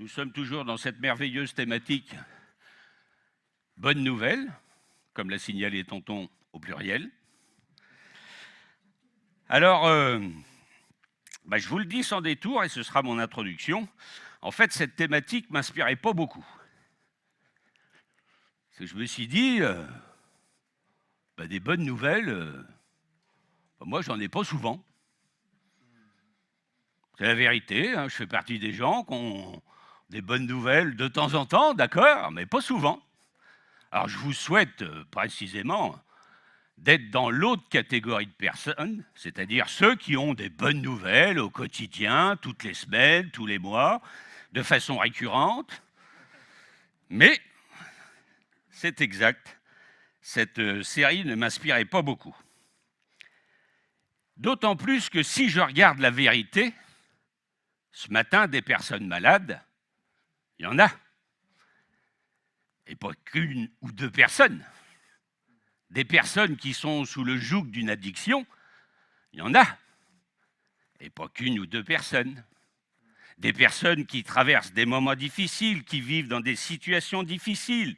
Nous sommes toujours dans cette merveilleuse thématique bonne nouvelle, comme l'a signalé Tonton au pluriel. Alors, je vous le dis sans détour, et ce sera mon introduction. En fait, cette thématique ne m'inspirait pas beaucoup. Je me suis dit, des bonnes nouvelles, moi, j'en ai pas souvent. C'est la vérité, hein, je fais partie des gens qui ont des bonnes nouvelles de temps en temps, d'accord, mais pas souvent. Alors, je vous souhaite précisément d'être dans l'autre catégorie de personnes, c'est-à-dire ceux qui ont des bonnes nouvelles au quotidien, toutes les semaines, tous les mois, de façon récurrente. Mais, c'est exact, cette série ne m'inspirait pas beaucoup. D'autant plus que si je regarde la vérité, ce matin, des personnes malades, il y en a. Et pas qu'une ou deux personnes. Des personnes qui sont sous le joug d'une addiction, il y en a. Et pas qu'une ou deux personnes. Des personnes qui traversent des moments difficiles, qui vivent dans des situations difficiles,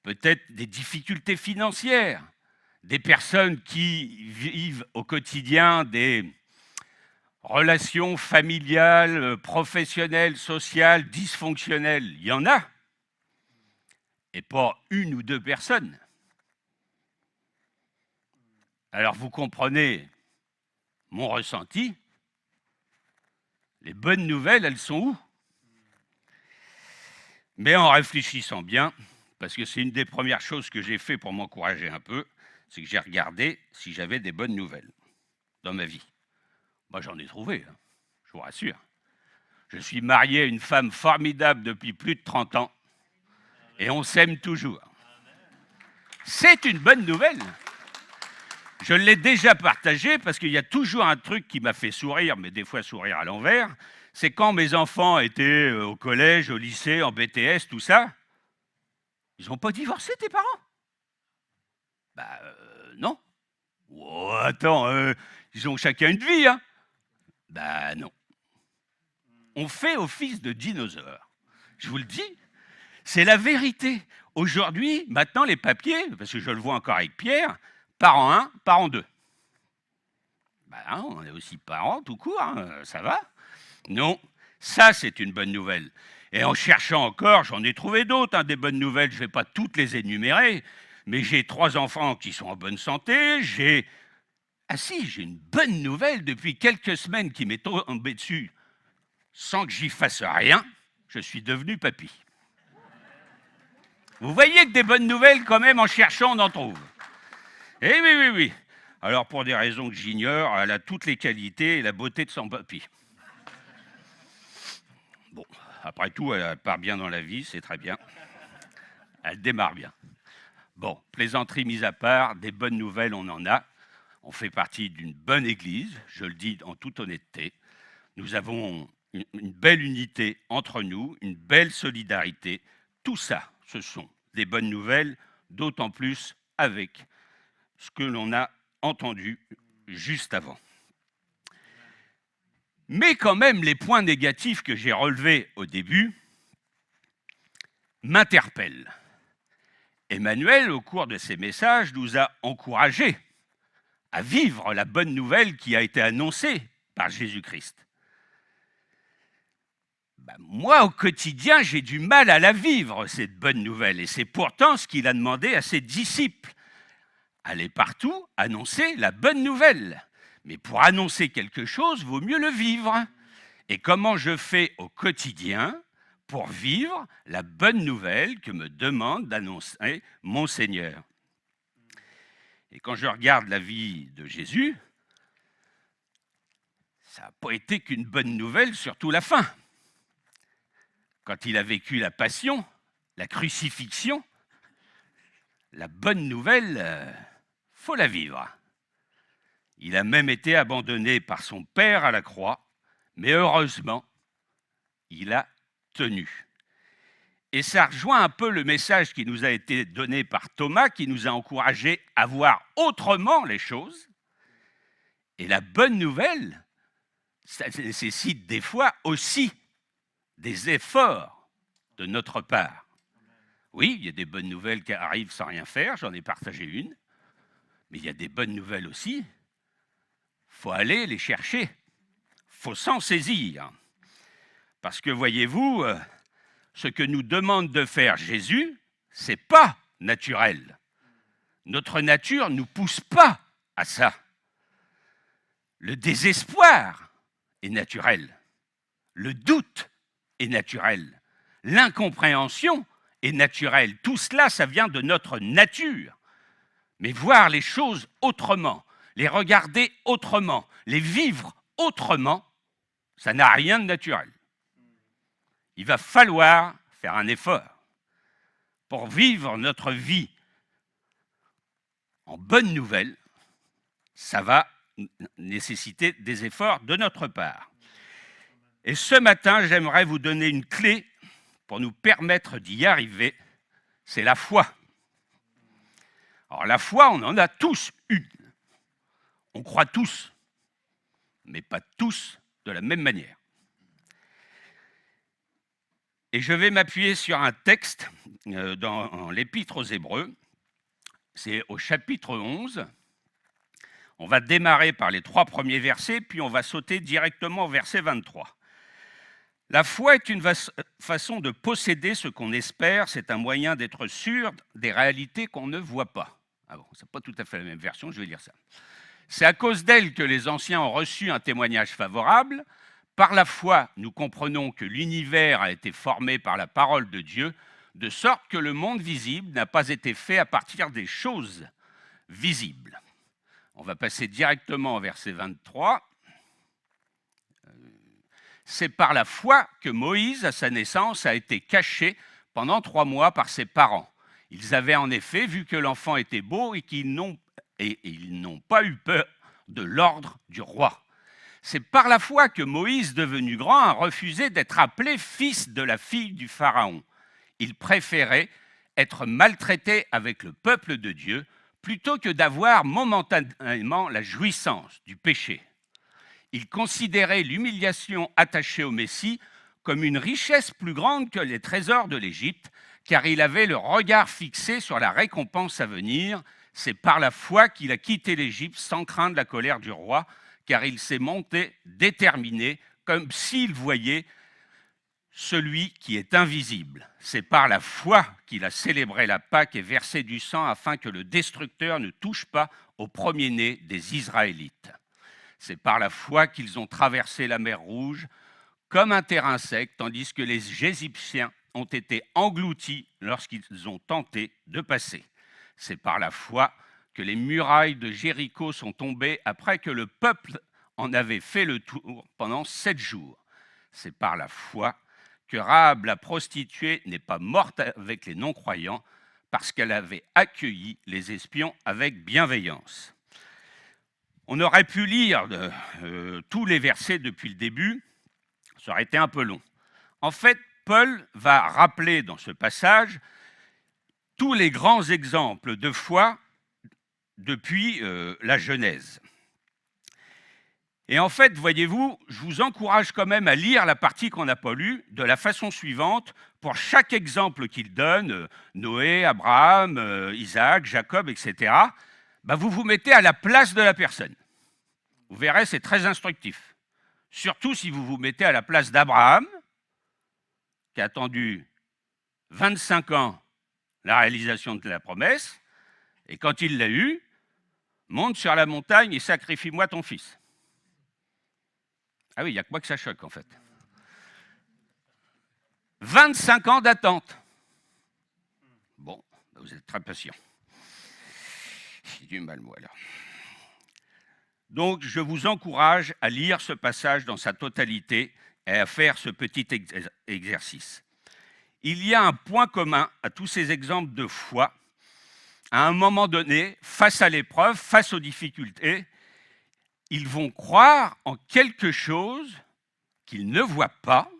peut-être des difficultés financières, des personnes qui vivent au quotidien des relations familiales, professionnelles, sociales, dysfonctionnelles, il y en a. Et pas une ou deux personnes. Alors vous comprenez mon ressenti. Les bonnes nouvelles, elles sont où? Mais en réfléchissant bien, parce que c'est une des premières choses que j'ai fait pour m'encourager un peu, c'est que j'ai regardé si j'avais des bonnes nouvelles dans ma vie. Moi, j'en ai trouvé, hein, je vous rassure. Je suis marié à une femme formidable depuis plus de 30 ans et on s'aime toujours. C'est une bonne nouvelle. Je l'ai déjà partagé parce qu'il y a toujours un truc qui m'a fait sourire, mais des fois sourire à l'envers, c'est quand mes enfants étaient au collège, au lycée, en BTS, tout ça, ils n'ont pas divorcé, tes parents? Non. Oh, attends, ils ont chacun une vie, hein? Non. On fait office de dinosaure. Je vous le dis, c'est la vérité. Aujourd'hui, maintenant, les papiers, parce que je le vois encore avec Pierre, parent 1, parent 2. On est aussi parents tout court, hein, ça va? Non, ça c'est une bonne nouvelle. Et en cherchant encore, j'en ai trouvé d'autres, hein, des bonnes nouvelles, je ne vais pas toutes les énumérer, mais j'ai 3 enfants qui sont en bonne santé, j'ai une bonne nouvelle depuis quelques semaines qui m'est tombée dessus sans que j'y fasse rien, je suis devenu papy. Vous voyez que des bonnes nouvelles, quand même, en cherchant, on en trouve. Eh oui, oui. Alors, pour des raisons que j'ignore, elle a toutes les qualités et la beauté de son papy. Bon, après tout, elle part bien dans la vie, c'est très bien. Elle démarre bien. Bon, plaisanterie mise à part, des bonnes nouvelles, on en a. On fait partie d'une bonne église, je le dis en toute honnêteté. Nous avons une belle unité entre nous, une belle solidarité. Tout ça, ce sont des bonnes nouvelles, d'autant plus avec ce que l'on a entendu juste avant. Mais quand même, les points négatifs que j'ai relevés au début m'interpellent. Emmanuel, au cours de ses messages, nous a encouragés à vivre la bonne nouvelle qui a été annoncée par Jésus-Christ. Moi, au quotidien, j'ai du mal à la vivre, cette bonne nouvelle, et c'est pourtant ce qu'il a demandé à ses disciples. Allez partout, annoncer la bonne nouvelle. Mais pour annoncer quelque chose, il vaut mieux le vivre. Et comment je fais au quotidien pour vivre la bonne nouvelle que me demande d'annoncer mon Seigneur? Et quand je regarde la vie de Jésus, ça n'a pas été qu'une bonne nouvelle, surtout la fin. Quand il a vécu la passion, la crucifixion, la bonne nouvelle, faut la vivre. Il a même été abandonné par son Père à la croix, mais heureusement, il a tenu. Et ça rejoint un peu le message qui nous a été donné par Thomas, qui nous a encouragés à voir autrement les choses. Et la bonne nouvelle, ça nécessite des fois aussi des efforts de notre part. Oui, il y a des bonnes nouvelles qui arrivent sans rien faire, j'en ai partagé une, mais il y a des bonnes nouvelles aussi. Il faut aller les chercher, il faut s'en saisir. Parce que voyez-vous, ce que nous demande de faire Jésus, ce n'est pas naturel. Notre nature ne nous pousse pas à ça. Le désespoir est naturel. Le doute est naturel. L'incompréhension est naturelle. Tout cela, ça vient de notre nature. Mais voir les choses autrement, les regarder autrement, les vivre autrement, ça n'a rien de naturel. Il va falloir faire un effort pour vivre notre vie en bonne nouvelle. Ça va nécessiter des efforts de notre part. Et ce matin, j'aimerais vous donner une clé pour nous permettre d'y arriver, c'est la foi. Alors la foi, on en a tous une. On croit tous, mais pas tous de la même manière. Et je vais m'appuyer sur un texte dans l'Épître aux Hébreux. C'est au chapitre 11. On va démarrer par les 3 premiers versets, puis on va sauter directement au verset 23. La foi est une façon de posséder ce qu'on espère, c'est un moyen d'être sûr des réalités qu'on ne voit pas. Ah bon, c'est pas tout à fait la même version, je vais lire ça. C'est à cause d'elle que les anciens ont reçu un témoignage favorable. Par la foi, nous comprenons que l'univers a été formé par la parole de Dieu, de sorte que le monde visible n'a pas été fait à partir des choses visibles. On va passer directement au verset 23. C'est par la foi que Moïse, à sa naissance, a été caché pendant 3 mois par ses parents. Ils avaient en effet vu que l'enfant était beau et ils n'ont pas eu peur de l'ordre du roi. C'est par la foi que Moïse, devenu grand, a refusé d'être appelé fils de la fille du Pharaon. Il préférait être maltraité avec le peuple de Dieu plutôt que d'avoir momentanément la jouissance du péché. Il considérait l'humiliation attachée au Messie comme une richesse plus grande que les trésors de l'Égypte, car il avait le regard fixé sur la récompense à venir. C'est par la foi qu'il a quitté l'Égypte sans craindre la colère du roi, car il s'est monté déterminé, comme s'il voyait celui qui est invisible. C'est par la foi qu'il a célébré la Pâque et versé du sang afin que le destructeur ne touche pas au premier-né des Israélites. C'est par la foi qu'ils ont traversé la mer Rouge comme un terrain sec, tandis que les Égyptiens ont été engloutis lorsqu'ils ont tenté de passer. C'est par la foi que les murailles de Jéricho sont tombées après que le peuple en avait fait le tour pendant 7 jours. C'est par la foi que Rahab la prostituée n'est pas morte avec les non-croyants parce qu'elle avait accueilli les espions avec bienveillance. On aurait pu lire tous les versets depuis le début, ça aurait été un peu long. En fait, Paul va rappeler dans ce passage tous les grands exemples de foi depuis la Genèse. Et en fait, voyez-vous, je vous encourage quand même à lire la partie qu'on n'a pas lue de la façon suivante. Pour chaque exemple qu'il donne, Noé, Abraham, Isaac, Jacob, etc., vous vous mettez à la place de la personne. Vous verrez, c'est très instructif. Surtout si vous vous mettez à la place d'Abraham, qui a attendu 25 ans la réalisation de la promesse, et quand il l'a eue, monte sur la montagne et sacrifie-moi ton fils. Ah oui, il n'y a que moi que ça choque en fait. 25 ans d'attente. Bon, vous êtes très patient. J'ai du mal, moi, alors. Donc, je vous encourage à lire ce passage dans sa totalité et à faire ce petit exercice. Il y a un point commun à tous ces exemples de foi. À un moment donné, face à l'épreuve, face aux difficultés, ils vont croire en quelque chose qu'ils ne voient pas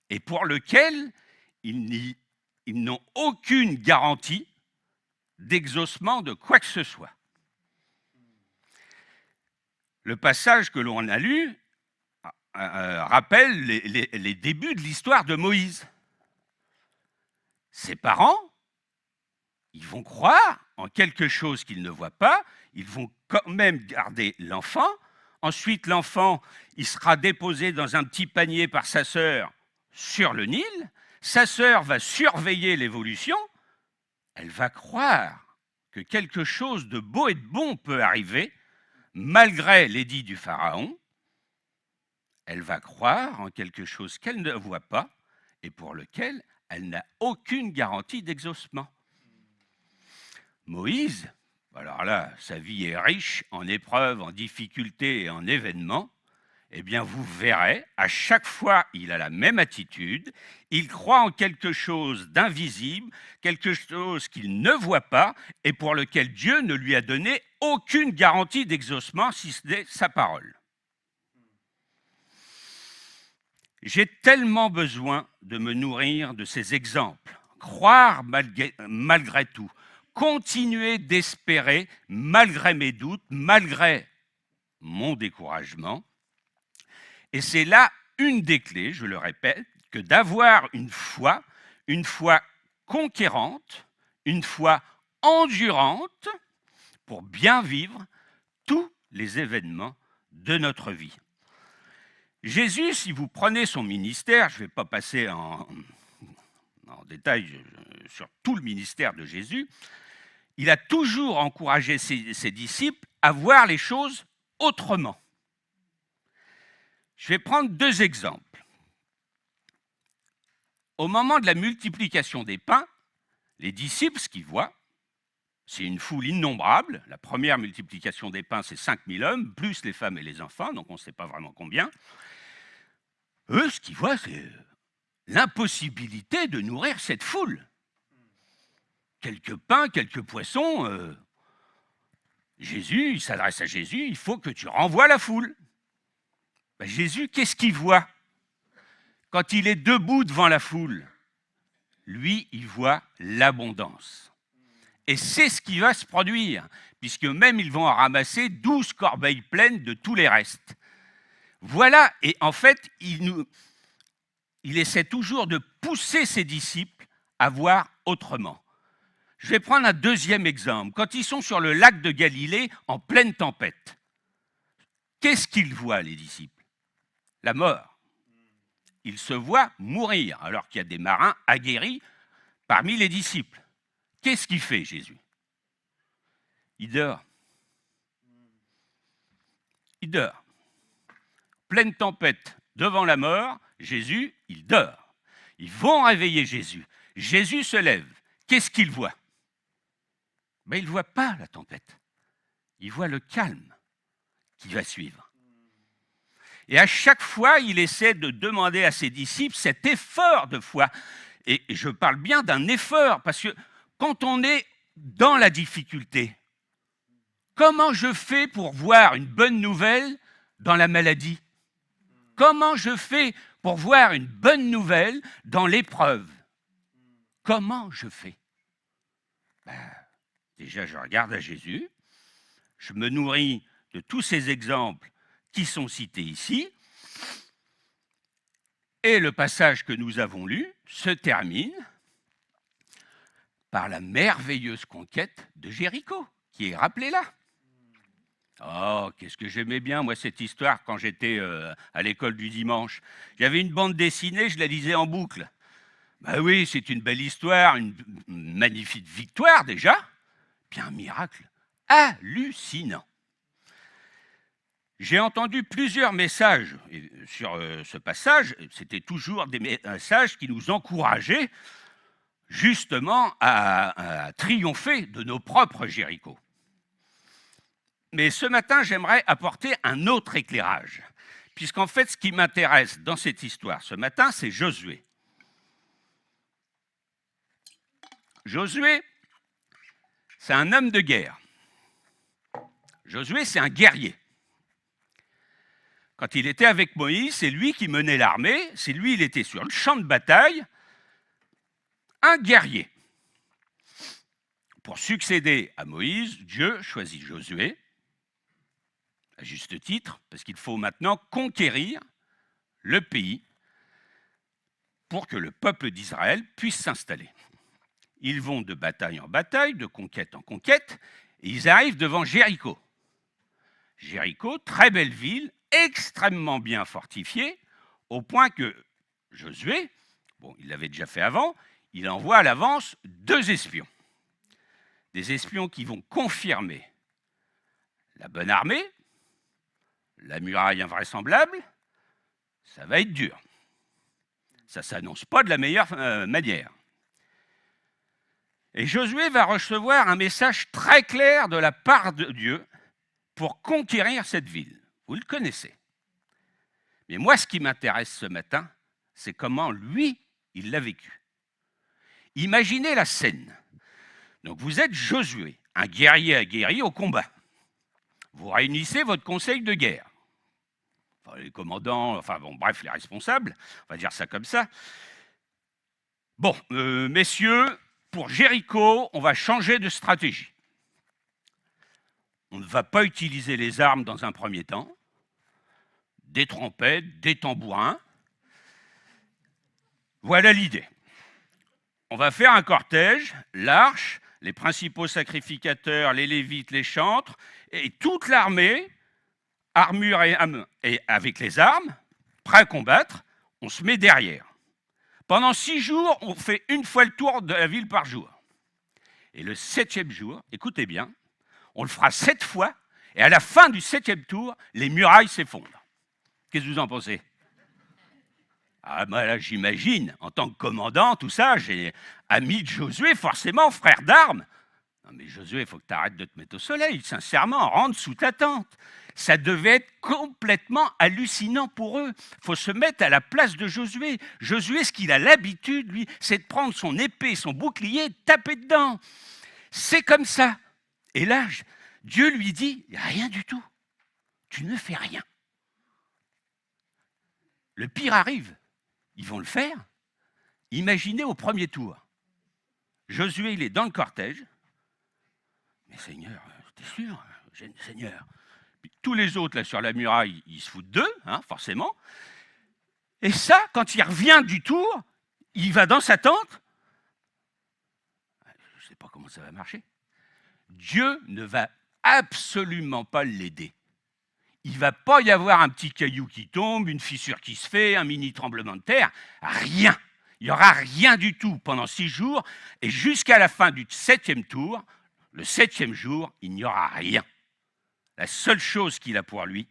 et pour lequel ils n'ont aucune garantie d'exaucement de quoi que ce soit. Le passage que l'on a lu rappelle les débuts de l'histoire de Moïse. Ses parents, ils vont croire en quelque chose qu'ils ne voient pas, ils vont quand même garder l'enfant. Ensuite, l'enfant, il sera déposé dans un petit panier par sa sœur sur le Nil. Sa sœur va surveiller l'évolution. Elle va croire que quelque chose de beau et de bon peut arriver, malgré l'édit du Pharaon. Elle va croire en quelque chose qu'elle ne voit pas et pour lequel elle n'a aucune garantie d'exaucement. Moïse, alors là, sa vie est riche en épreuves, en difficultés et en événements. Eh bien, vous verrez, à chaque fois, il a la même attitude. Il croit en quelque chose d'invisible, quelque chose qu'il ne voit pas et pour lequel Dieu ne lui a donné aucune garantie d'exaucement, si ce n'est sa parole. J'ai tellement besoin de me nourrir de ces exemples, croire malgré tout, continuer d'espérer malgré mes doutes, malgré mon découragement. Et c'est là une des clés, je le répète, que d'avoir une foi conquérante, une foi endurante pour bien vivre tous les événements de notre vie. Jésus, si vous prenez son ministère, je ne vais pas passer en détail sur tout le ministère de Jésus, il a toujours encouragé ses disciples à voir les choses autrement. Je vais prendre 2 exemples. Au moment de la multiplication des pains, les disciples, ce qu'ils voient, c'est une foule innombrable. La première multiplication des pains, c'est 5000 hommes, plus les femmes et les enfants, donc on ne sait pas vraiment combien. Eux, ce qu'ils voient, c'est l'impossibilité de nourrir cette foule. Quelques pains, quelques poissons. Jésus, il s'adresse à Jésus, il faut que tu renvoies la foule. Ben Jésus, qu'est-ce qu'il voit quand il est debout devant la foule? Lui, il voit l'abondance. Et c'est ce qui va se produire, puisque même ils vont en ramasser 12 corbeilles pleines de tous les restes. Voilà, et en fait, il essaie toujours de pousser ses disciples à voir autrement. Je vais prendre un 2e exemple. Quand ils sont sur le lac de Galilée en pleine tempête, qu'est-ce qu'ils voient, les disciples? La mort. Ils se voient mourir, alors qu'il y a des marins aguerris parmi les disciples. Qu'est-ce qu'il fait, Jésus? Il dort. Il dort. Pleine tempête, devant la mort, Jésus, il dort. Ils vont réveiller Jésus. Jésus se lève. Qu'est-ce qu'il voit? Ben, il ne voit pas la tempête. Il voit le calme qui va suivre. Et à chaque fois, il essaie de demander à ses disciples cet effort de foi. Et je parle bien d'un effort, parce que quand on est dans la difficulté, comment je fais pour voir une bonne nouvelle dans la maladie? Comment je fais pour voir une bonne nouvelle dans l'épreuve? Comment je fais? Déjà, je regarde à Jésus, je me nourris de tous ces exemples qui sont cités ici, et le passage que nous avons lu se termine par la merveilleuse conquête de Jéricho, qui est rappelée là. Oh, qu'est-ce que j'aimais bien, moi, cette histoire, quand j'étais à l'école du dimanche. J'avais une bande dessinée, je la lisais en boucle. Ben oui, c'est une belle histoire, une magnifique victoire déjà, puis un miracle hallucinant. J'ai entendu plusieurs messages sur ce passage, c'était toujours des messages qui nous encourageaient justement à triompher de nos propres Jéricho. Mais ce matin, j'aimerais apporter un autre éclairage, puisqu'en fait, ce qui m'intéresse dans cette histoire ce matin, c'est Josué. Josué, c'est un homme de guerre. Josué, c'est un guerrier. Quand il était avec Moïse, c'est lui qui menait l'armée, c'est lui, il était sur le champ de bataille, un guerrier. Pour succéder à Moïse, Dieu choisit Josué, à juste titre, parce qu'il faut maintenant conquérir le pays pour que le peuple d'Israël puisse s'installer. Ils vont de bataille en bataille, de conquête en conquête, et ils arrivent devant Jéricho. Jéricho, très belle ville, extrêmement bien fortifiée, au point que Josué, bon, il l'avait déjà fait avant, il envoie à l'avance 2 espions. Des espions qui vont confirmer la bonne armée, la muraille invraisemblable, ça va être dur. Ça ne s'annonce pas de la meilleure manière. Et Josué va recevoir un message très clair de la part de Dieu pour conquérir cette ville. Vous le connaissez. Mais moi, ce qui m'intéresse ce matin, c'est comment lui, il l'a vécu. Imaginez la scène. Donc vous êtes Josué, un guerrier aguerri au combat. Vous réunissez votre conseil de guerre. Enfin, les commandants, enfin bon, bref, les responsables, on va dire ça comme ça. Bon, messieurs, pour Jéricho, on va changer de stratégie. On ne va pas utiliser les armes dans un premier temps, des trompettes, des tambourins. Voilà l'idée. On va faire un cortège, l'arche, les principaux sacrificateurs, les lévites, les chantres, et toute l'armée, armure et avec les armes, prêt à combattre, on se met derrière. Pendant 6 jours, on fait une fois le tour de la ville par jour. Et le 7e jour, écoutez bien, on le fera 7 fois, et à la fin du 7e tour, les murailles s'effondrent. Qu'est-ce que vous en pensez ? Ah ben là, j'imagine, en tant que commandant, tout ça, j'ai ami de Josué, forcément, frère d'armes. Non mais Josué, il faut que tu arrêtes de te mettre au soleil, sincèrement, rentre sous ta tente. Ça devait être complètement hallucinant pour eux. Il faut se mettre à la place de Josué. Josué, ce qu'il a l'habitude, lui, c'est de prendre son épée, son bouclier, de taper dedans. C'est comme ça. Et là, Dieu lui dit, rien du tout. Tu ne fais rien. Le pire arrive. Ils vont le faire. Imaginez au premier tour. Josué, il est dans le cortège. Mais Seigneur, t'es sûr, Seigneur? Puis tous les autres, là, sur la muraille, ils se foutent d'eux, hein, forcément. Et ça, quand il revient du tour, il va dans sa tente. Je ne sais pas comment ça va marcher. Dieu ne va absolument pas l'aider. Il ne va pas y avoir un petit caillou qui tombe, une fissure qui se fait, un mini tremblement de terre. Rien. Il n'y aura rien du tout pendant 6 jours. Et jusqu'à la fin du 7e tour, le 7e jour, il n'y aura rien. La seule chose qu'il a pour lui,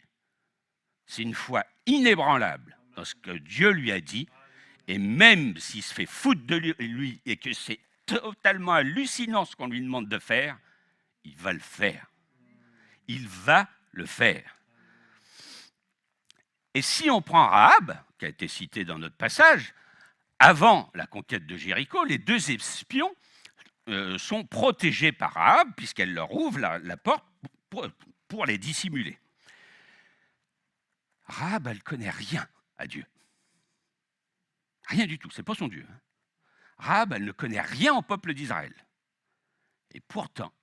c'est une foi inébranlable dans ce que Dieu lui a dit. Et même s'il se fait foutre de lui et que c'est totalement hallucinant ce qu'on lui demande de faire, il va le faire. Il va le faire. Et si on prend Rahab, qui a été cité dans notre passage, avant la conquête de Jéricho, les 2 espions sont protégés par Rahab, puisqu'elle leur ouvre la porte pour les dissimuler. Rahab, elle ne connaît rien à Dieu. Rien du tout, ce n'est pas son Dieu. Rahab, elle ne connaît rien au peuple d'Israël. Et pourtant,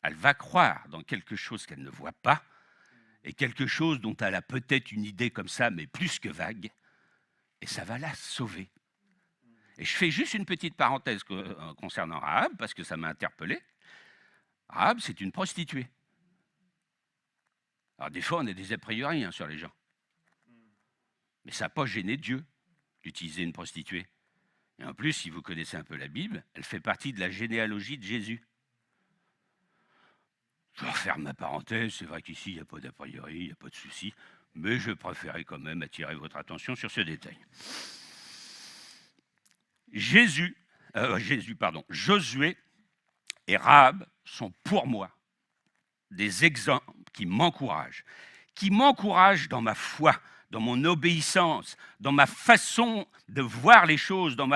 elle va croire dans quelque chose qu'elle ne voit pas, et quelque chose dont elle a peut-être une idée comme ça, mais plus que vague, et ça va la sauver. Et je fais juste une petite parenthèse concernant Rahab, parce que ça m'a interpellé. Rahab, c'est une prostituée. Alors des fois, on a des a priori sur les gens. Mais ça n'a pas gêné Dieu d'utiliser une prostituée. Et en plus, si vous connaissez un peu la Bible, elle fait partie de la généalogie de Jésus. Je referme ma parenthèse, c'est vrai qu'ici, il n'y a pas d'a priori, il n'y a pas de souci, mais je préférais quand même attirer votre attention sur ce détail. Josué et Rahab sont pour moi des exemples qui m'encouragent dans ma foi, dans mon obéissance, dans ma façon de voir les choses, dans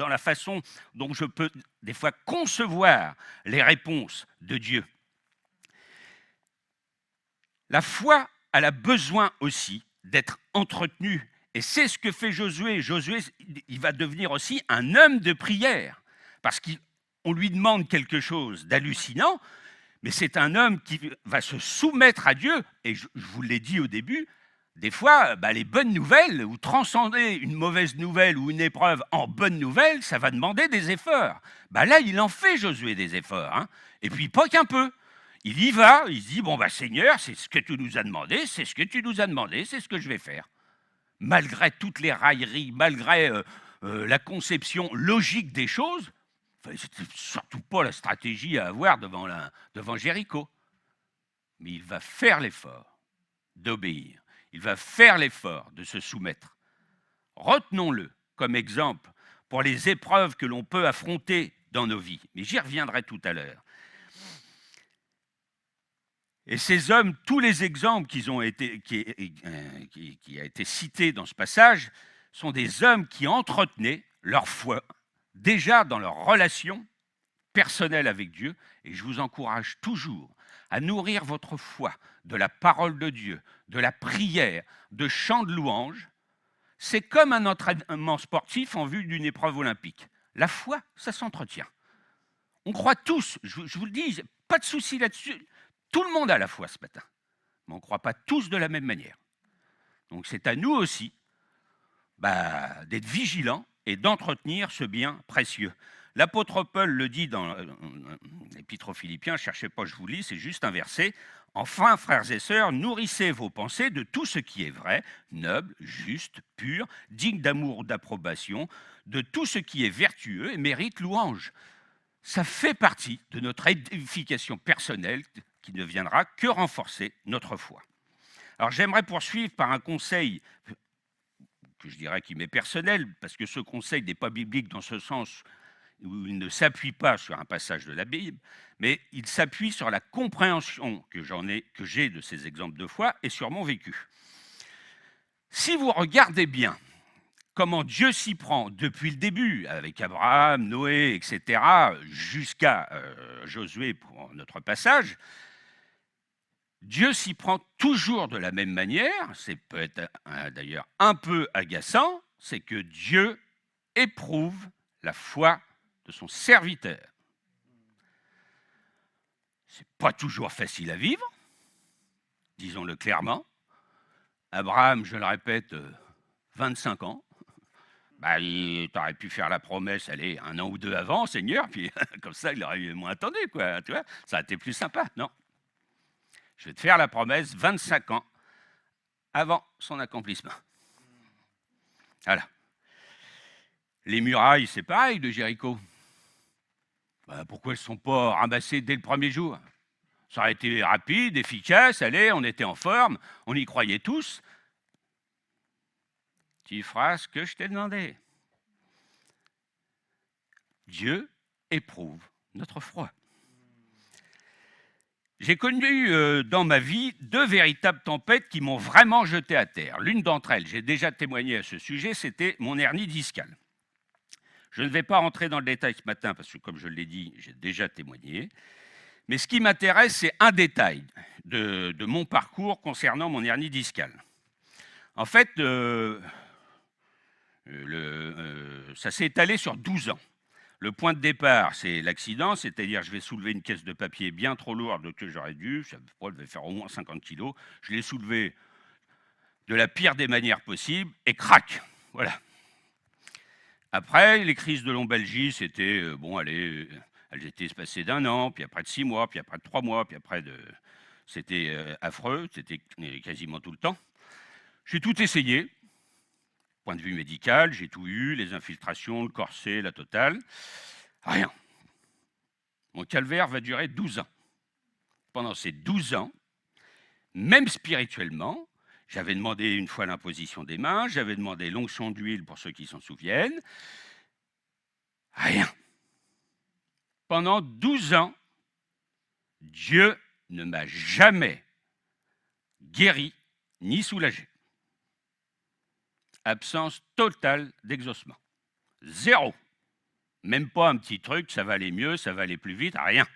la façon dont je peux des fois concevoir les réponses de Dieu. La foi, elle a besoin aussi d'être entretenue. Et c'est ce que fait Josué. Josué, il va devenir aussi un homme de prière. Parce qu'on lui demande quelque chose d'hallucinant, mais c'est un homme qui va se soumettre à Dieu. Et je vous l'ai dit au début, des fois, les bonnes nouvelles, ou transcender une mauvaise nouvelle ou une épreuve en bonne nouvelle, ça va demander des efforts. Là, il en fait, Josué, des efforts. Hein. Et puis, pas qu'un peu. Il y va, il se dit, Seigneur, c'est ce que tu nous as demandé, c'est ce que tu nous as demandé, c'est ce que je vais faire. Malgré toutes les railleries, malgré la conception logique des choses, c'était surtout pas la stratégie à avoir devant Jéricho. Mais il va faire l'effort d'obéir. Il va faire l'effort de se soumettre. Retenons-le comme exemple pour les épreuves que l'on peut affronter dans nos vies. Mais j'y reviendrai tout à l'heure. Et ces hommes, tous les exemples qui a été cités dans ce passage, sont des hommes qui entretenaient leur foi déjà dans leur relation personnelle avec Dieu. Et je vous encourage toujours à nourrir votre foi de la parole de Dieu, de la prière, de chants de louange. C'est comme un entraînement sportif en vue d'une épreuve olympique. La foi, ça s'entretient. On croit tous, je vous le dis, pas de souci là-dessus. Tout le monde a la foi ce matin, mais on ne croit pas tous de la même manière. Donc c'est à nous aussi d'être vigilants et d'entretenir ce bien précieux. L'apôtre Paul le dit dans l'Épître aux Philippiens, ne cherchez pas, je vous lis, c'est juste un verset. Enfin, frères et sœurs, nourrissez vos pensées de tout ce qui est vrai, noble, juste, pur, digne d'amour ou d'approbation, de tout ce qui est vertueux et mérite louange. Ça fait partie de notre édification personnelle qui ne viendra que renforcer notre foi. Alors j'aimerais poursuivre par un conseil que je dirais qui m'est personnel, parce que ce conseil n'est pas biblique dans ce sens où il ne s'appuie pas sur un passage de la Bible, mais il s'appuie sur la compréhension que j'ai de ces exemples de foi et sur mon vécu. Si vous regardez bien comment Dieu s'y prend depuis le début, avec Abraham, Noé, etc., jusqu'à Josué pour notre passage, Dieu s'y prend toujours de la même manière, c'est peut-être d'ailleurs un peu agaçant, c'est que Dieu éprouve la foi de son serviteur. C'est pas toujours facile à vivre, disons-le clairement. Abraham, je le répète, 25 ans. Tu aurais pu faire la promesse, allez, 1 an ou 2 avant, Seigneur, puis comme ça, il aurait moins attendu, quoi, tu vois, ça aurait été plus sympa. Non. Je vais te faire la promesse 25 ans avant son accomplissement. Voilà. Les murailles, c'est pareil de Jéricho. Pourquoi elles ne sont pas ramassées dès le premier jour? Ça aurait été rapide, efficace, allez, on était en forme, on y croyait tous. Tu feras ce que je t'ai demandé. Dieu éprouve notre foi. J'ai connu dans ma vie 2 véritables tempêtes qui m'ont vraiment jeté à terre. L'une d'entre elles, j'ai déjà témoigné à ce sujet, c'était mon hernie discale. Je ne vais pas rentrer dans le détail ce matin parce que, comme je l'ai dit, j'ai déjà témoigné. Mais ce qui m'intéresse, c'est un détail de mon parcours concernant mon hernie discale. En fait, ça s'est étalé sur 12 ans. Le point de départ, c'est l'accident, c'est-à-dire je vais soulever une caisse de papier bien trop lourde que j'aurais dû, ça devait faire au moins 50 kilos. Je l'ai soulevé de la pire des manières possibles et crac, voilà. Après, les crises de lombalgie, c'était, elles étaient espacées d'1 an, puis après de 6 mois, puis après de 3 mois, puis après c'était affreux, c'était quasiment tout le temps. J'ai tout essayé, point de vue médical, j'ai tout eu, les infiltrations, le corset, la totale. Rien. Mon calvaire va durer 12 ans. Pendant ces 12 ans, même spirituellement, j'avais demandé une fois l'imposition des mains, j'avais demandé l'onction d'huile pour ceux qui s'en souviennent. Rien. Pendant 12 ans, Dieu ne m'a jamais guéri ni soulagé. Absence totale d'exaucement. 0. Même pas un petit truc, ça va aller mieux, ça va aller plus vite, rien.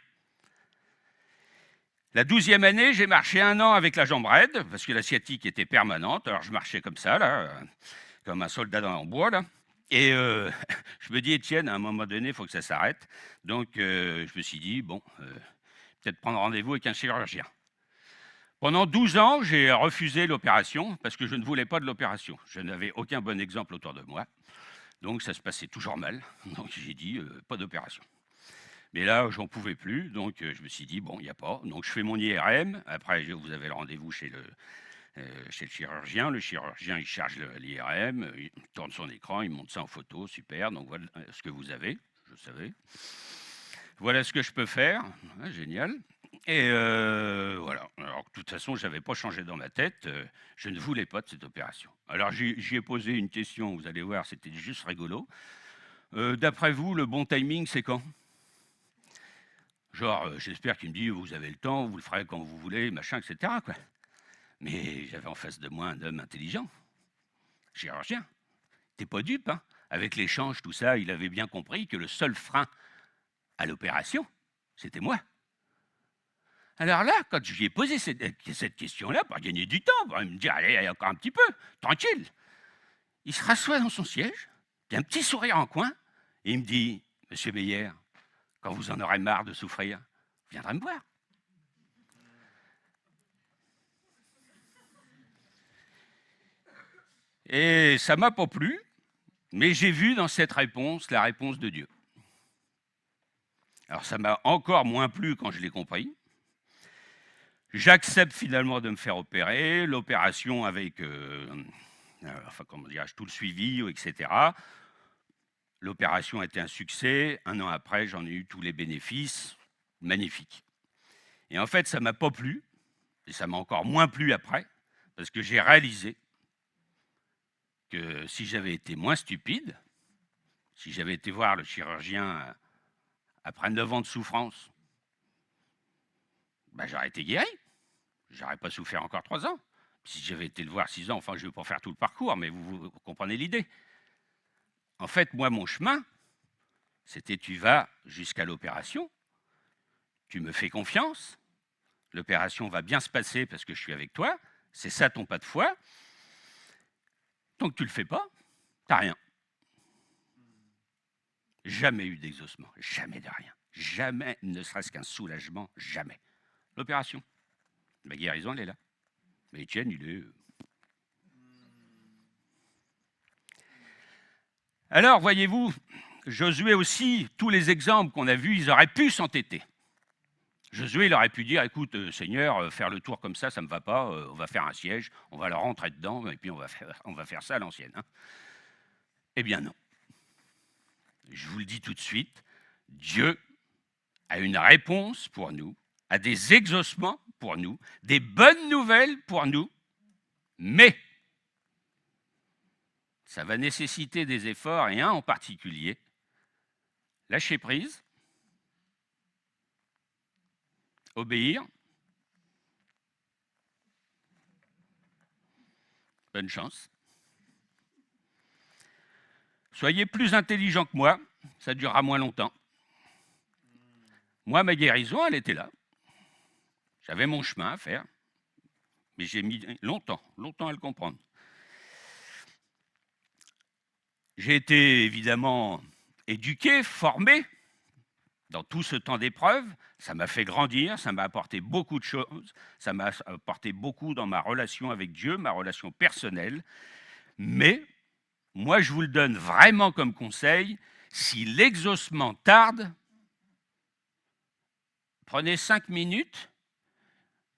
La 12e année, j'ai marché 1 an avec la jambe raide, parce que la sciatique était permanente. Alors je marchais comme ça, là, comme un soldat en bois, là. Et je me dis, Étienne, à un moment donné, il faut que ça s'arrête. Donc je me suis dit, peut-être prendre rendez-vous avec un chirurgien. Pendant 12 ans, j'ai refusé l'opération parce que je ne voulais pas de l'opération. Je n'avais aucun bon exemple autour de moi, donc ça se passait toujours mal. Donc j'ai dit pas d'opération. Mais là, j'en pouvais plus, donc je me suis dit bon, il n'y a pas. Donc je fais mon IRM. Après, vous avez le rendez-vous chez le chirurgien. Le chirurgien, il charge l'IRM, il tourne son écran, il monte ça en photo, super. Donc voilà ce que vous avez, je savais. Voilà ce que je peux faire, ouais, génial. Et voilà. Alors, de toute façon, je n'avais pas changé dans ma tête. Je ne voulais pas de cette opération. Alors, j'y ai posé une question, vous allez voir, c'était juste rigolo. D'après vous, le bon timing, c'est quand? Genre, j'espère qu'il me dit, vous avez le temps, vous le ferez quand vous voulez, machin, etc. Quoi. Mais j'avais en face de moi un homme intelligent, chirurgien. T'es pas dupe, hein? Avec l'échange, tout ça, il avait bien compris que le seul frein à l'opération, c'était moi. Alors là, quand je lui ai posé cette question-là, pour gagner du temps, pour me dire, allez, encore un petit peu, tranquille, il se rassoit dans son siège, il a un petit sourire en coin, et il me dit, Monsieur Meyer, quand vous en aurez marre de souffrir, vous viendrez me voir. Et ça ne m'a pas plu, mais j'ai vu dans cette réponse la réponse de Dieu. Alors ça m'a encore moins plu quand je l'ai compris. J'accepte finalement de me faire opérer, l'opération avec comment dirais-je, tout le suivi, etc. L'opération a été un succès. 1 an après, j'en ai eu tous les bénéfices. Magnifique. Et en fait, ça ne m'a pas plu, et ça m'a encore moins plu après, parce que j'ai réalisé que si j'avais été moins stupide, si j'avais été voir le chirurgien après 9 ans de souffrance, ben, j'aurais été guéri. J'aurais pas souffert encore 3 ans. Si j'avais été le voir 6 ans, enfin, je ne vais pas faire tout le parcours, mais vous comprenez l'idée. En fait, moi, mon chemin, c'était tu vas jusqu'à l'opération, tu me fais confiance, l'opération va bien se passer parce que je suis avec toi, c'est ça ton pas de foi. Tant que tu ne le fais pas, tu n'as rien. Jamais eu d'exaucement, jamais de rien. Jamais, ne serait-ce qu'un soulagement, jamais. L'opération, la guérison, elle est là. Mais Étienne, il est... Alors, voyez-vous, Josué aussi, tous les exemples qu'on a vus, ils auraient pu s'entêter. Josué, il aurait pu dire, écoute, Seigneur, faire le tour comme ça ne me va pas, on va faire un siège, on va leur rentrer dedans, et puis on va faire ça à l'ancienne. Hein. Eh bien non. Je vous le dis tout de suite, Dieu a une réponse pour nous, a des exaucements pour nous, des bonnes nouvelles pour nous, mais ça va nécessiter des efforts, et un en particulier, lâcher prise, obéir. Bonne chance. Soyez plus intelligents que moi, ça durera moins longtemps. Moi, ma guérison, elle était là. J'avais mon chemin à faire, mais j'ai mis longtemps à le comprendre. J'ai été évidemment éduqué, formé dans tout ce temps d'épreuve. Ça m'a fait grandir, ça m'a apporté beaucoup de choses, ça m'a apporté beaucoup dans ma relation avec Dieu, ma relation personnelle. Mais moi, je vous le donne vraiment comme conseil, si l'exaucement tarde, prenez 5 minutes,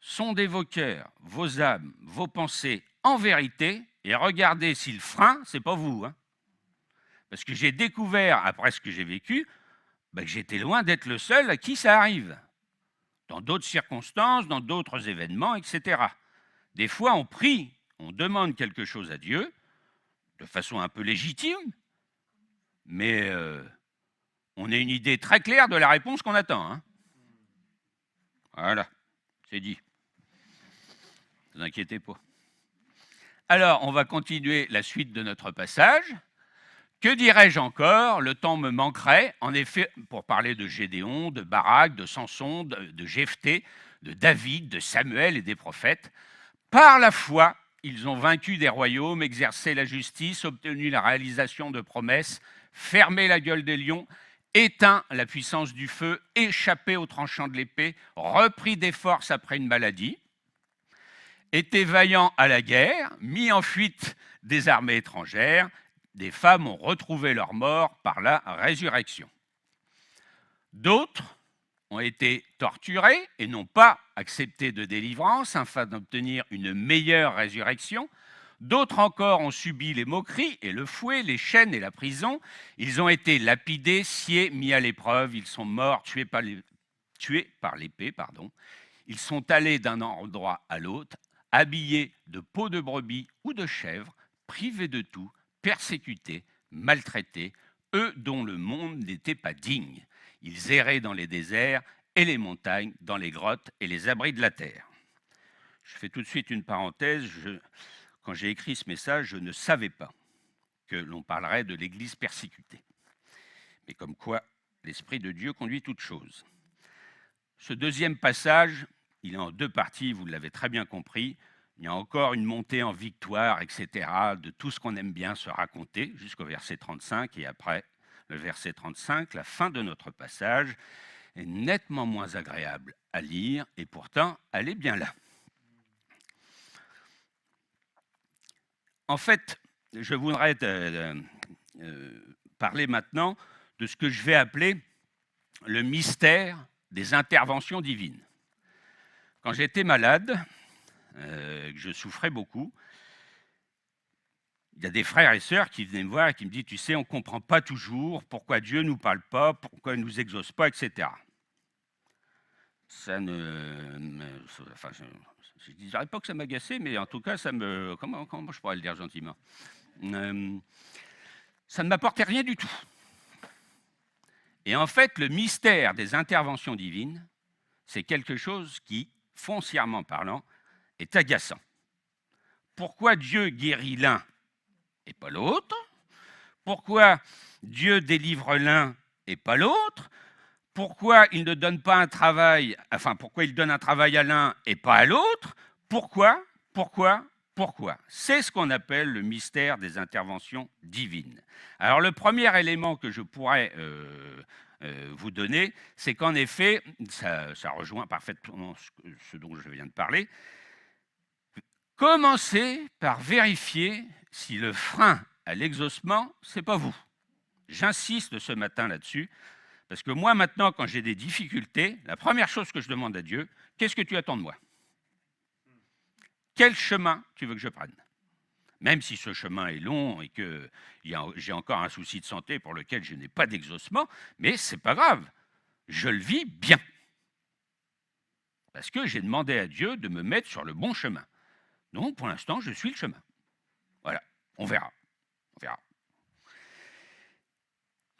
sondez vos cœurs, vos âmes, vos pensées en vérité et regardez si le frein, ce n'est pas vous. Hein. Parce que j'ai découvert, après ce que j'ai vécu, que j'étais loin d'être le seul à qui ça arrive. Dans d'autres circonstances, dans d'autres événements, etc. Des fois, on prie, on demande quelque chose à Dieu, de façon un peu légitime, mais on a une idée très claire de la réponse qu'on attend. Hein. Voilà, c'est dit. Ne vous inquiétez pas. Alors, on va continuer la suite de notre passage. Que dirais-je encore? Le temps me manquerait, en effet, pour parler de Gédéon, de Barak, de Samson, de Jephthé, de David, de Samuel et des prophètes. Par la foi, ils ont vaincu des royaumes, exercé la justice, obtenu la réalisation de promesses, fermé la gueule des lions, éteint la puissance du feu, échappé aux tranchants de l'épée, repris des forces après une maladie. étaient vaillants à la guerre, mis en fuite des armées étrangères, des femmes ont retrouvé leur mort par la résurrection. D'autres ont été torturés et n'ont pas accepté de délivrance afin d'obtenir une meilleure résurrection. D'autres encore ont subi les moqueries et le fouet, les chaînes et la prison. Ils ont été lapidés, sciés, mis à l'épreuve. Ils sont morts, tués par l'épée. Ils sont allés d'un endroit à l'autre, habillés de peaux de brebis ou de chèvres, privés de tout, persécutés, maltraités, eux dont le monde n'était pas digne. Ils erraient dans les déserts et les montagnes, dans les grottes et les abris de la terre. Je fais tout de suite une parenthèse. Quand j'ai écrit ce message, je ne savais pas que l'on parlerait de l'Église persécutée. Mais comme quoi, l'Esprit de Dieu conduit toutes choses. Ce deuxième passage, il est en deux parties, vous l'avez très bien compris. Il y a encore une montée en victoire, etc., de tout ce qu'on aime bien se raconter, jusqu'au verset 35, et après le verset 35, la fin de notre passage, est nettement moins agréable à lire, et pourtant, elle est bien là. En fait, je voudrais parler maintenant de ce que je vais appeler le mystère des interventions divines. Quand j'étais malade, que je souffrais beaucoup, il y a des frères et sœurs qui venaient me voir et qui me disent « Tu sais, on ne comprend pas toujours pourquoi Dieu ne nous parle pas, pourquoi il ne nous exauce pas, etc. » Ça ne... Enfin, je ne dirais pas que ça m'agaçait, mais en tout cas, ça me... Comment je pourrais le dire gentiment ça ne m'apportait rien du tout. Et en fait, le mystère des interventions divines, c'est quelque chose qui, foncièrement parlant, est agaçant. Pourquoi Dieu guérit l'un et pas l'autre? Pourquoi Dieu délivre l'un et pas l'autre? Pourquoi il ne donne pas un travail, enfin, pourquoi il donne un travail à l'un et pas à l'autre? Pourquoi? C'est ce qu'on appelle le mystère des interventions divines. Alors, le premier élément que je pourrais vous donner, c'est qu'en effet, ça rejoint parfaitement ce dont je viens de parler. Commencez par vérifier si le frein à l'exaucement, ce n'est pas vous. J'insiste ce matin là-dessus, parce que moi, maintenant, quand j'ai des difficultés, la première chose que je demande à Dieu, qu'est-ce que tu attends de moi? Quel chemin tu veux que je prenne? Même si ce chemin est long et que j'ai encore un souci de santé pour lequel je n'ai pas d'exaucement, mais ce n'est pas grave, je le vis bien. Parce que j'ai demandé à Dieu de me mettre sur le bon chemin. Donc, pour l'instant, je suis le chemin. Voilà, on verra.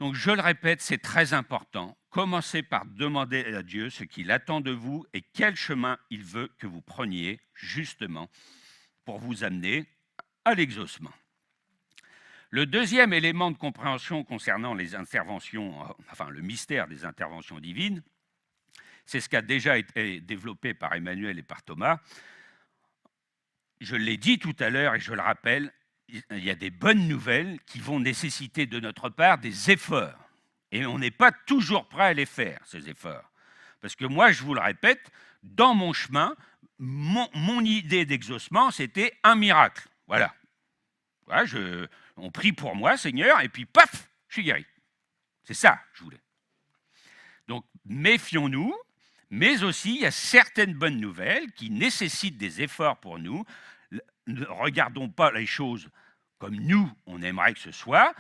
Donc, je le répète, c'est très important. Commencez par demander à Dieu ce qu'il attend de vous et quel chemin il veut que vous preniez, justement, pour vous amener à l'exaucement. Le deuxième élément de compréhension concernant les interventions, enfin le mystère des interventions divines, c'est ce qui a déjà été développé par Emmanuel et par Thomas. Je l'ai dit tout à l'heure et je le rappelle, il y a des bonnes nouvelles qui vont nécessiter de notre part des efforts. Et on n'est pas toujours prêt à les faire, ces efforts. Parce que moi, je vous le répète, dans mon chemin, mon idée d'exaucement, c'était un miracle. Voilà. On prie pour moi, Seigneur, et puis paf, je suis guéri. C'est ça, je voulais. Donc, méfions-nous, mais aussi, il y a certaines bonnes nouvelles qui nécessitent des efforts pour nous. Ne regardons pas les choses comme nous, on aimerait que ce soit.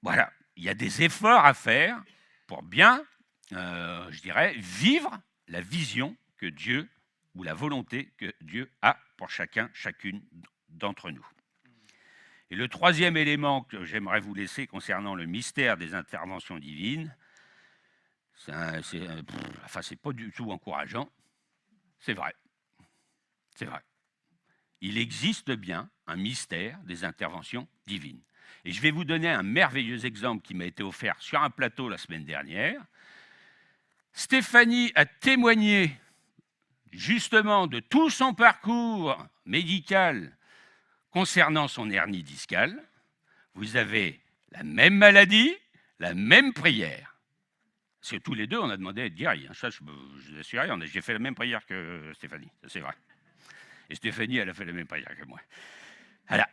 Voilà, il y a des efforts à faire pour bien, je dirais, vivre la vision que Dieu, ou la volonté que Dieu a pour chacune d'entre nous. Et le troisième élément que j'aimerais vous laisser concernant le mystère des interventions divines, c'est pas du tout encourageant, c'est vrai. C'est vrai. Il existe bien un mystère des interventions divines. Et je vais vous donner un merveilleux exemple qui m'a été offert sur un plateau la semaine dernière. Stéphanie a témoigné justement de tout son parcours médical concernant son hernie discale. Vous avez la même maladie, la même prière. Parce que tous les deux, on a demandé à être guéris. Ça, je vous assure, j'ai fait la même prière que Stéphanie, ça c'est vrai. Et Stéphanie, elle a fait la même prière que moi. Voilà.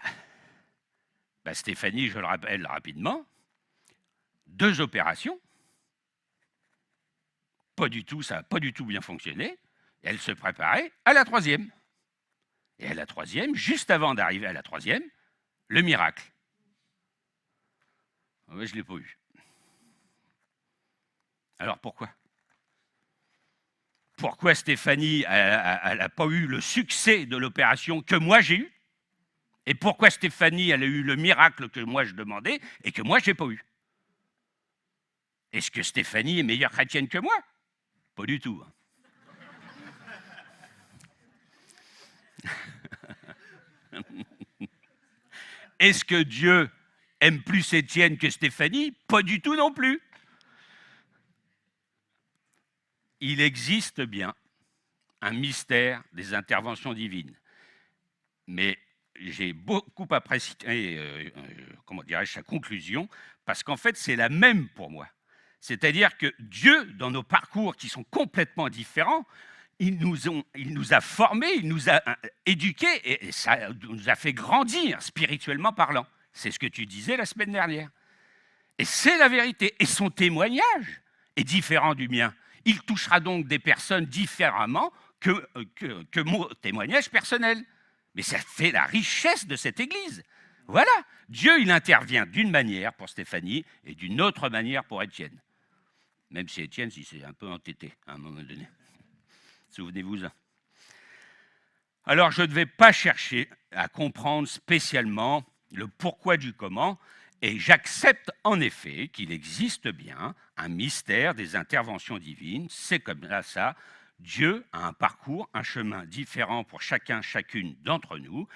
Stéphanie, je le rappelle rapidement, 2 opérations. Pas du tout, ça n'a pas du tout bien fonctionné. Elle se préparait à la 3e. Et à la 3e, juste avant d'arriver à la 3e, le miracle. Ouais, je ne l'ai pas eu. Alors pourquoi? Pourquoi Stéphanie n'a pas eu le succès de l'opération que moi j'ai eu? Et pourquoi Stéphanie elle a eu le miracle que moi je demandais et que moi je n'ai pas eu? Est-ce que Stéphanie est meilleure chrétienne que moi? Pas du tout. Est-ce que Dieu aime plus Étienne que Stéphanie? Pas du tout non plus. Il existe bien un mystère des interventions divines. Mais j'ai beaucoup apprécié, comment dirais-je, sa conclusion, parce qu'en fait, c'est la même pour moi. C'est-à-dire que Dieu, dans nos parcours qui sont complètement différents, il nous a formés, il nous a éduqués, et ça nous a fait grandir spirituellement parlant. C'est ce que tu disais la semaine dernière. Et c'est la vérité. Et son témoignage est différent du mien. Il touchera donc des personnes différemment que mon témoignage personnel. Mais ça fait la richesse de cette Église. Voilà, Dieu, il intervient d'une manière pour Stéphanie et d'une autre manière pour Étienne. Même si Étienne, il s'est un peu entêté à un moment donné. Souvenez-vous-en. Alors, je ne vais pas chercher à comprendre spécialement le pourquoi du comment, et j'accepte en effet qu'il existe bien un mystère des interventions divines. C'est comme ça. Dieu a un parcours, un chemin différent pour chacun, chacune d'entre nous.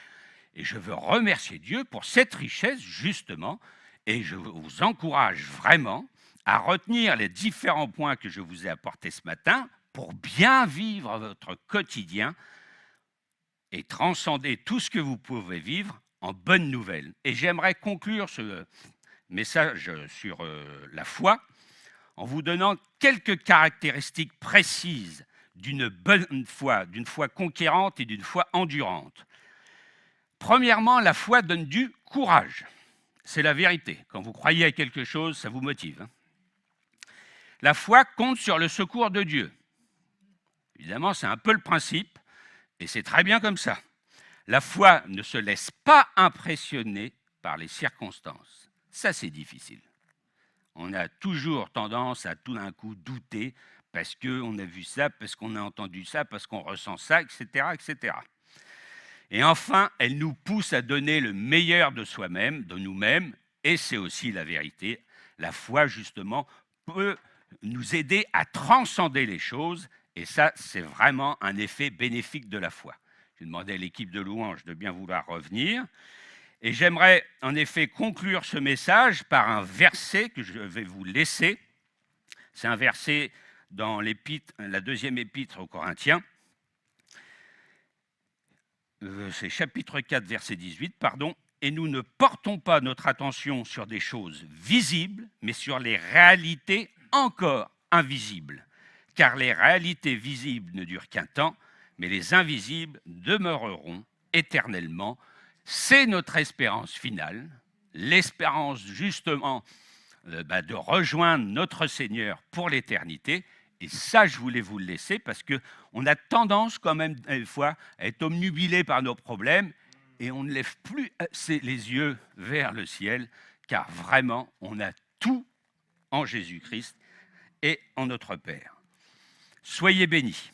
Et je veux remercier Dieu pour cette richesse, justement. Et je vous encourage vraiment à retenir les différents points que je vous ai apportés ce matin pour bien vivre votre quotidien et transcender tout ce que vous pouvez vivre en bonnes nouvelles. Et j'aimerais conclure ce message sur la foi en vous donnant quelques caractéristiques précises d'une bonne foi, d'une foi conquérante et d'une foi endurante. Premièrement, la foi donne du courage. C'est la vérité. Quand vous croyez à quelque chose, ça vous motive. La foi compte sur le secours de Dieu. Évidemment, c'est un peu le principe, et c'est très bien comme ça. La foi ne se laisse pas impressionner par les circonstances. Ça, c'est difficile. On a toujours tendance à tout d'un coup douter parce qu'on a vu ça, parce qu'on a entendu ça, parce qu'on ressent ça, etc., etc. Et enfin, elle nous pousse à donner le meilleur de soi-même, de nous-mêmes, et c'est aussi la vérité. La foi, justement, peut nous aider à transcender les choses, et ça, c'est vraiment un effet bénéfique de la foi. J'ai demandé à l'équipe de louange de bien vouloir revenir. Et j'aimerais en effet conclure ce message par un verset que je vais vous laisser. C'est un verset dans la 2e épître aux Corinthiens. C'est chapitre 4, verset 18, pardon. Et nous ne portons pas notre attention sur des choses visibles, mais sur les réalités encore invisibles. Car les réalités visibles ne durent qu'un temps, mais les invisibles demeureront éternellement. C'est notre espérance finale, l'espérance justement de rejoindre notre Seigneur pour l'éternité. Et ça, je voulais vous le laisser parce qu'on a tendance quand même des fois à être obnubilé par nos problèmes et on ne lève plus les yeux vers le ciel car vraiment, on a tout en Jésus-Christ et en notre Père. Soyez bénis.